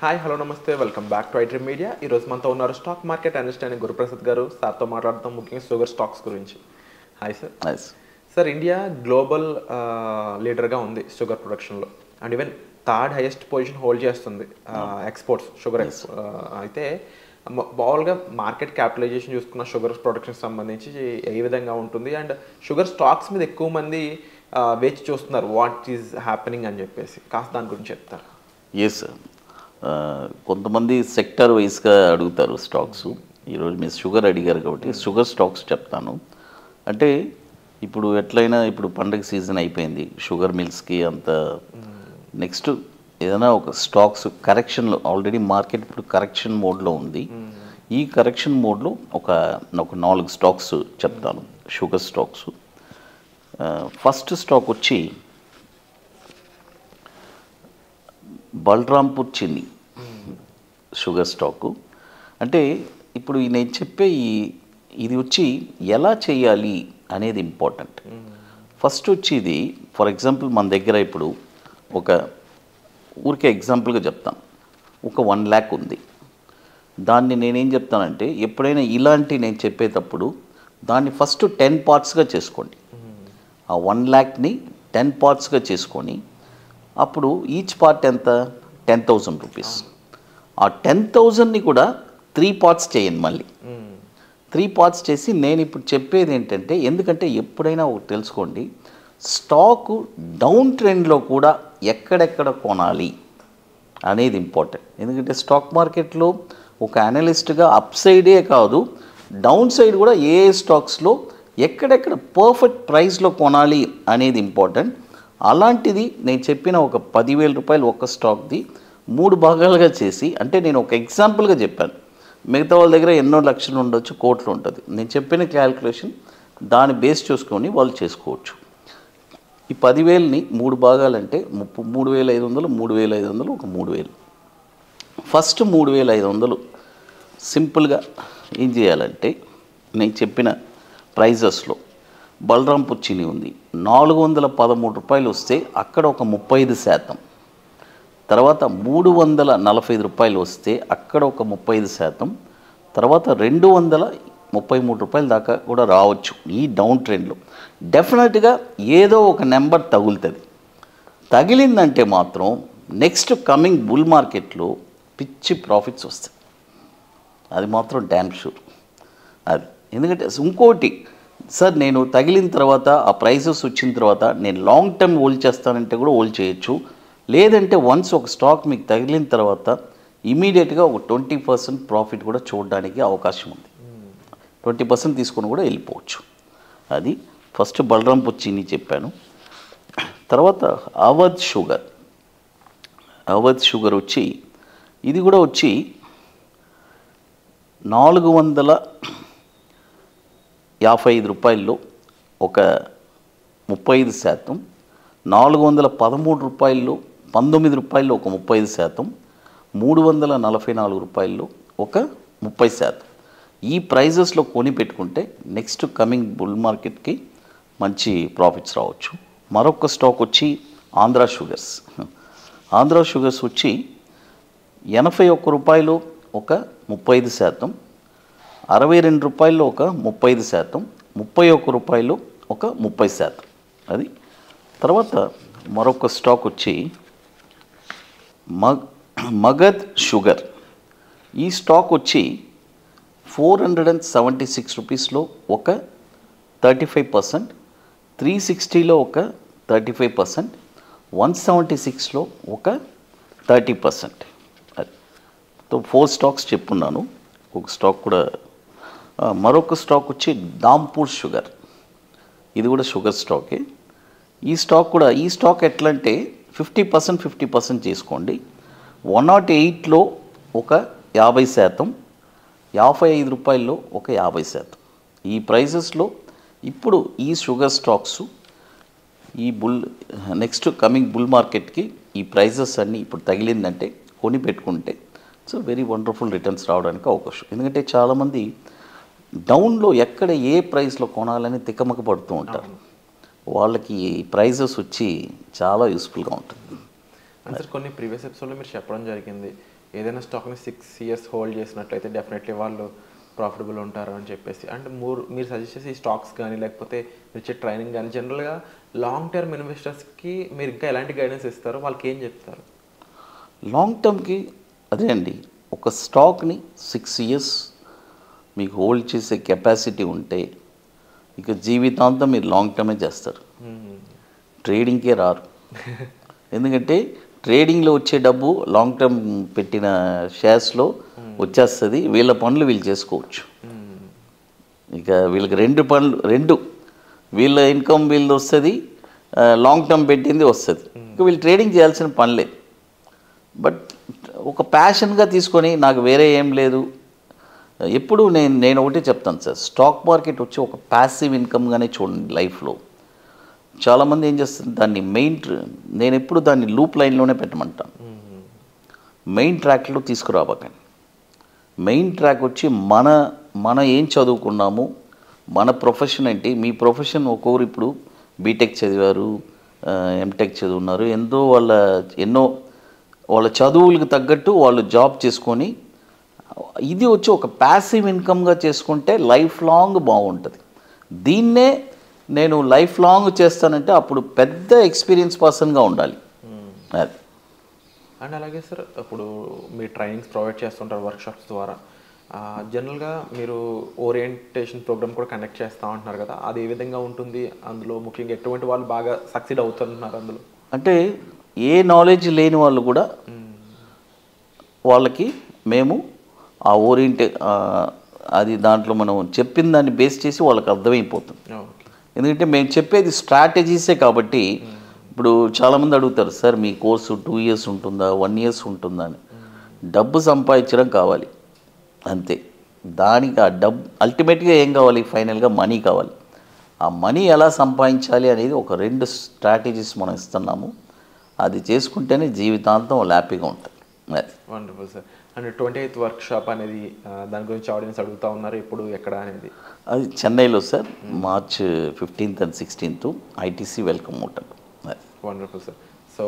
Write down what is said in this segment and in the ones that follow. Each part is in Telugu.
హాయ్ హలో నమస్తే welcome back to iDream media. ఈరోజు మనతో ఉన్నారు స్టాక్ మార్కెట్ అనలిస్ట్ అయిన గురుప్రసాద్ గారు. సార్తో మాట్లాడతాం ముఖ్యంగా షుగర్ స్టాక్స్ గురించి. Hi sir. Sir, India global లీడర్గా ఉంది షుగర్ ప్రొడక్షన్లో and even third highest position hold చేస్తుంది ఎక్స్పోర్ట్స్ షుగర్ అయితే మామూలుగా మార్కెట్ క్యాపిటలైజేషన్ చూసుకున్న షుగర్ ప్రొడక్షన్ సంబంధించి ఏ విధంగా ఉంటుంది అండ్ షుగర్ స్టాక్స్ మీద ఎక్కువ మంది వేచి చూస్తున్నారు వాట్ ఈజ్ హ్యాపెనింగ్ అని చెప్పేసి కాస్త దాని గురించి చెప్తారు. ఎస్, కొంతమంది సెక్టర్ వైజ్గా అడుగుతారు స్టాక్స్. ఈరోజు మీరు షుగర్ అడిగారు కాబట్టి షుగర్ స్టాక్స్ చెప్తాను. అంటే ఇప్పుడు ఎట్లయినా ఇప్పుడు పండగ సీజన్ అయిపోయింది, షుగర్ మిల్స్కి అంత. నెక్స్ట్ ఏదైనా ఒక స్టాక్స్ కరెక్షన్లో ఆల్రెడీ మార్కెట్ ఇప్పుడు కరెక్షన్ మోడ్లో ఉంది. ఈ కరెక్షన్ మోడ్లో ఒక 4 స్టాక్స్ చెప్తాను, షుగర్ స్టాక్స్. ఫస్ట్ స్టాక్ వచ్చి బలరాంపూర్ చిన్ని షుగర్ స్టాకు. అంటే ఇప్పుడు నేను చెప్పే ఇది వచ్చి ఎలా చేయాలి అనేది ఇంపార్టెంట్. ఫస్ట్ వచ్చి ఇది ఫర్ ఎగ్జాంపుల్ మన దగ్గర ఇప్పుడు ఒక ఊరికే ఎగ్జాంపుల్గా చెప్తాను, ఒక 1 lakh ఉంది. దాన్ని నేనేం చెప్తానంటే ఎప్పుడైనా ఇలాంటి నేను చెప్పేటప్పుడు దాన్ని ఫస్ట్ 10 partsగా చేసుకోండి. ఆ 1 lakhని 10 partsగా చేసుకొని అప్పుడు ఈచ్ పార్ట్ ఎంత, 10,000 రూపీస్. ఆ 10,000ని కూడా 3 parts చేయండి. మళ్ళీ 3 parts చేసి నేను ఇప్పుడు చెప్పేది ఏంటంటే, ఎందుకంటే ఎప్పుడైనా ఒకటి తెలుసుకోండి, స్టాకు డౌన్ ట్రెండ్లో కూడా ఎక్కడెక్కడ కొనాలి అనేది ఇంపార్టెంట్. ఎందుకంటే స్టాక్ మార్కెట్లో ఒక అనలిస్ట్గా అప్ సైడే కాదు డౌన్ సైడ్ కూడా ఏ స్టాక్స్లో ఎక్కడెక్కడ పర్ఫెక్ట్ ప్రైస్లో కొనాలి అనేది ఇంపార్టెంట్. అలాంటిది నేను చెప్పిన ఒక 10,000 రూపాయలు ఒక స్టాక్ది 3 భాగాలుగా చేసి, అంటే నేను ఒక ఎగ్జాంపుల్గా చెప్పాను. మిగతా వాళ్ళ దగ్గర ఎన్నో లక్షలు ఉండొచ్చు, కోట్లు ఉంటుంది. నేను చెప్పిన క్యాల్కులేషన్ దాన్ని బేస్ చూసుకొని వాళ్ళు చేసుకోవచ్చు. ఈ 10,000ని 3 భాగాలంటే 3,500, 3,500, ఒక 3,000. ఫస్ట్ 3,500 సింపుల్గా ఏం చేయాలంటే నేను చెప్పిన ప్రైజెస్లో బలరాంపూర్ చిని ఉంది, 413 రూపాయలు వస్తే అక్కడ ఒక 35%. తర్వాత 345 రూపాయలు వస్తే అక్కడ ఒక 35%. తర్వాత 233 రూపాయల దాకా కూడా రావచ్చు. ఈ డౌన్ ట్రెండ్లో డెఫినెట్గా ఏదో ఒక నెంబర్ తగులుతుంది. తగిలిందంటే మాత్రం నెక్స్ట్ కమింగ్ బుల్ మార్కెట్లో పిచ్చి ప్రాఫిట్స్ వస్తాయి. అది మాత్రం డ్యామ్ షూర్. అది ఎందుకంటే ఇంకోటి సార్, నేను తగిలిన తర్వాత ఆ ప్రైసెస్ వచ్చిన తర్వాత నేను లాంగ్ టర్మ్ హోల్డ్ చేస్తానంటే కూడా హోల్డ్ చేయొచ్చు. లేదంటే వన్స్ ఒక స్టాక్ మీకు తగిలిన తర్వాత ఇమీడియట్గా ఒక 20% ప్రాఫిట్ కూడా చూడడానికి అవకాశం ఉంది. 20% తీసుకొని కూడా వెళ్ళిపోవచ్చు. అది ఫస్ట్ బలరాంపూర్ చిని చెప్పాను. తర్వాత అవధ్ షుగర్. అవధ్ షుగర్ వచ్చి ఇది కూడా వచ్చి 455 రూపాయల్లో ఒక 35%, 413 రూపాయల్లో 19 రూపాయల్లో ఒక 30%, 344 రూపాయల్లో ఒక 30%. ఈ ప్రైజెస్లో కొని పెట్టుకుంటే నెక్స్ట్ కమింగ్ బుల్ మార్కెట్కి మంచి ప్రాఫిట్స్ రావచ్చు. మరొక స్టాక్ వచ్చి ఆంధ్ర షుగర్స్. ఆంధ్ర షుగర్స్ వచ్చి 81 రూపాయలు ఒక 35%, 62 రూపాయల్లో ఒక 30%, 31 రూపాయలు ఒక 30%. అది తర్వాత మరొక స్టాక్ వచ్చి మగధ్ షుగర్. ఈ స్టాక్ వచ్చి 476 రూపీస్లో ఒక 35%, 360లో ఒక 35%, 176లో ఒక 30%. అది 4 స్టాక్స్ చెప్పున్నాను. ఒక స్టాక్ కూడా మరొక స్టాక్ వచ్చి దాంపూర్ షుగర్. ఇది కూడా షుగర్ స్టాకే. ఈ స్టాక్ ఎట్లా అంటే 50% చేసుకోండి. 108లో ఒక 50%, 55 రూపాయల్లో ఒక 50%. ఈ ప్రైజెస్లో ఇప్పుడు ఈ షుగర్ స్టాక్స్ ఈ నెక్స్ట్ కమింగ్ బుల్ మార్కెట్కి ఈ ప్రైజెస్ అన్నీ ఇప్పుడు తగిలిందంటే కొని పెట్టుకుంటే సో వెరీ వండర్ఫుల్ రిటర్న్స్ రావడానికి అవకాశం. ఎందుకంటే చాలామంది డౌన్లో ఎక్కడ ఏ ప్రైస్లో కొనాలని తికమక పడుతూ ఉంటారు. వాళ్ళకి ప్రైజెస్ వచ్చి చాలా యూస్ఫుల్గా ఉంటుంది. సార్, కొన్ని ప్రీవియస్ ఎపిసోడ్లో మీరు చెప్పడం జరిగింది ఏదైనా స్టాక్ని 6 years హోల్డ్ చేసినట్లయితే డెఫినెట్లీ వాళ్ళు ప్రాఫిటబుల్ ఉంటారు అని చెప్పేసి, అంటే మీరు సజెస్ట్ చేసే ఈ స్టాక్స్ కానీ లేకపోతే మీరు ఇచ్చే ట్రైనింగ్ కానీ జనరల్గా లాంగ్ టర్మ్ ఇన్వెస్టర్స్కి మీరు ఇంకా ఎలాంటి గైడెన్స్ ఇస్తారు, వాళ్ళకి ఏం చెప్తారు? లాంగ్ టర్మ్కి అదే అండి, ఒక స్టాక్ని 6 years మీకు హోల్డ్ చేసే కెపాసిటీ ఉంటే ఇక జీవితాంతం మీరు లాంగ్ టర్మే చేస్తారు, ట్రేడింగ్కే రారు. ఎందుకంటే ట్రేడింగ్లో వచ్చే డబ్బు లాంగ్ టర్మ్ పెట్టిన షేర్స్లో వచ్చేస్తుంది, వీళ్ళ పనులు వీళ్ళు చేసుకోవచ్చు. ఇక వీళ్ళకి రెండు వీళ్ళ ఇన్కమ్ వీళ్ళది వస్తుంది, లాంగ్ టర్మ్ పెట్టింది వస్తుంది, ఇక వీళ్ళు ట్రేడింగ్ చేయాల్సిన పని లేదు. బట్ ఒక ప్యాషన్గా తీసుకొని నాకు వేరే ఏం లేదు, ఎప్పుడు నేను ఒకటే చెప్తాను సార్, స్టాక్ మార్కెట్ వచ్చి ఒక ప్యాసివ్ ఇన్కమ్గానే చూడండి లైఫ్లో. చాలామంది ఏం చేస్తారు దాన్ని నేను ఎప్పుడు దాన్ని లూప్ లైన్లోనే పెట్టమంటాను. మెయిన్ ట్రాక్లో తీసుకురాబకండి. మెయిన్ ట్రాక్ వచ్చి మన ఏం చదువుకున్నాము, మన ప్రొఫెషన్ ఏంటి. మీ ప్రొఫెషన్ ఒక్కొక్కరు ఇప్పుడు బీటెక్ చదివారు, ఎంటెక్ చదువున్నారు, ఎన్నో వాళ్ళ చదువులకు తగ్గట్టు వాళ్ళు జాబ్ చేసుకొని ఇది వచ్చి ఒక ప్యాసివ్ ఇన్కమ్గా చేసుకుంటే లైఫ్ లాంగ్ బాగుంటుంది. దీన్నే నేను లైఫ్ లాంగ్ చేస్తానంటే అప్పుడు పెద్ద ఎక్స్పీరియన్స్ పర్సన్గా ఉండాలి. అది. అండ్ అలాగే సార్, ఇప్పుడు మీరు ట్రైనింగ్స్ ప్రొవైడ్ చేస్తుంటారు వర్క్షాప్స్ ద్వారా, జనరల్గా మీరు ఓరియంటేషన్ ప్రోగ్రామ్ కూడా కండక్ట్ చేస్తూ ఉంటున్నారు కదా, అది ఏ విధంగా ఉంటుంది? అందులో ముఖ్యంగా ఎటువంటి వాళ్ళు బాగా సక్సీడ్ అవుతున్నారు అందులో? అంటే ఏ నాలెడ్జ్ లేని వాళ్ళు కూడా వాళ్ళకి మేము ఆ అది దాంట్లో మనం చెప్పిన దాన్ని బేస్ చేసి వాళ్ళకి అర్థమైపోతుంది. ఎందుకంటే మేము చెప్పేది స్ట్రాటజీసే కాబట్టి. ఇప్పుడు చాలామంది అడుగుతారు, సార్ మీ కోర్సు 2 years ఉంటుందా, 1 years ఉంటుందా అని. డబ్బు సంపాదించడం కావాలి అంతే. దానికి ఆ డబ్బు అల్టిమేట్గా ఏం కావాలి, ఫైనల్గా మనీ కావాలి. ఆ మనీ ఎలా సంపాదించాలి అనేది ఒక 2 స్ట్రాటజీస్ మనం ఇస్తున్నాము. అది చేసుకుంటేనే జీవితాంతం హ్యాపీగా ఉంటుంది. Wonderful sir. And 28th workshop అనేది దాని గురించి ఆడియన్స్ అడుగుతూ ఉన్నారు, ఎప్పుడు ఎక్కడ అనేది? అది చెన్నైలో sir, March 15th and 16th ITC welcome hotel. Wonderful sir. So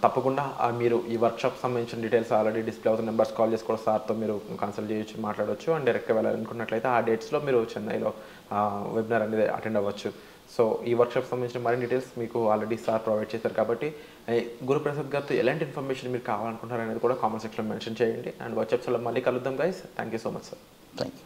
తప్పకుండా మీరు ఈ వర్క్షాప్ సంబంధించిన డీటెయిల్స్ ఆల్రెడీ డిస్ప్లే అవుతున్న నెంబర్స్ కాల్ చేసి కూడా సార్తో మీరు కన్సల్ట్ చేయొచ్చు, మాట్లాడవచ్చు. అండ్ డైరెక్ట్గా వెళ్ళాలనుకున్నట్లయితే ఆ డేట్స్లో మీరు చెన్నైలో వెబినార్ అనేది అటెండ్ అవ్వచ్చు. సో ఈ వర్క్షాప్ సంబంధించిన మరిన్ని డీటెయిల్స్ మీకు ఆల్రెడీ సార్ ప్రొవైడ్ చేశారు కాబట్టి, గురుప్రసాద్ గారితో ఎలాంటి ఇన్ఫర్మేషన్ మీరు కావాలనుకుంటారు అనేది కూడా కామెంట్ సెక్షన్లో మెన్షన్ చేయండి. అండ్ వాట్సాప్స్లో మళ్ళీ కలుద్దాం guys. Thank you so much sir. Thank you.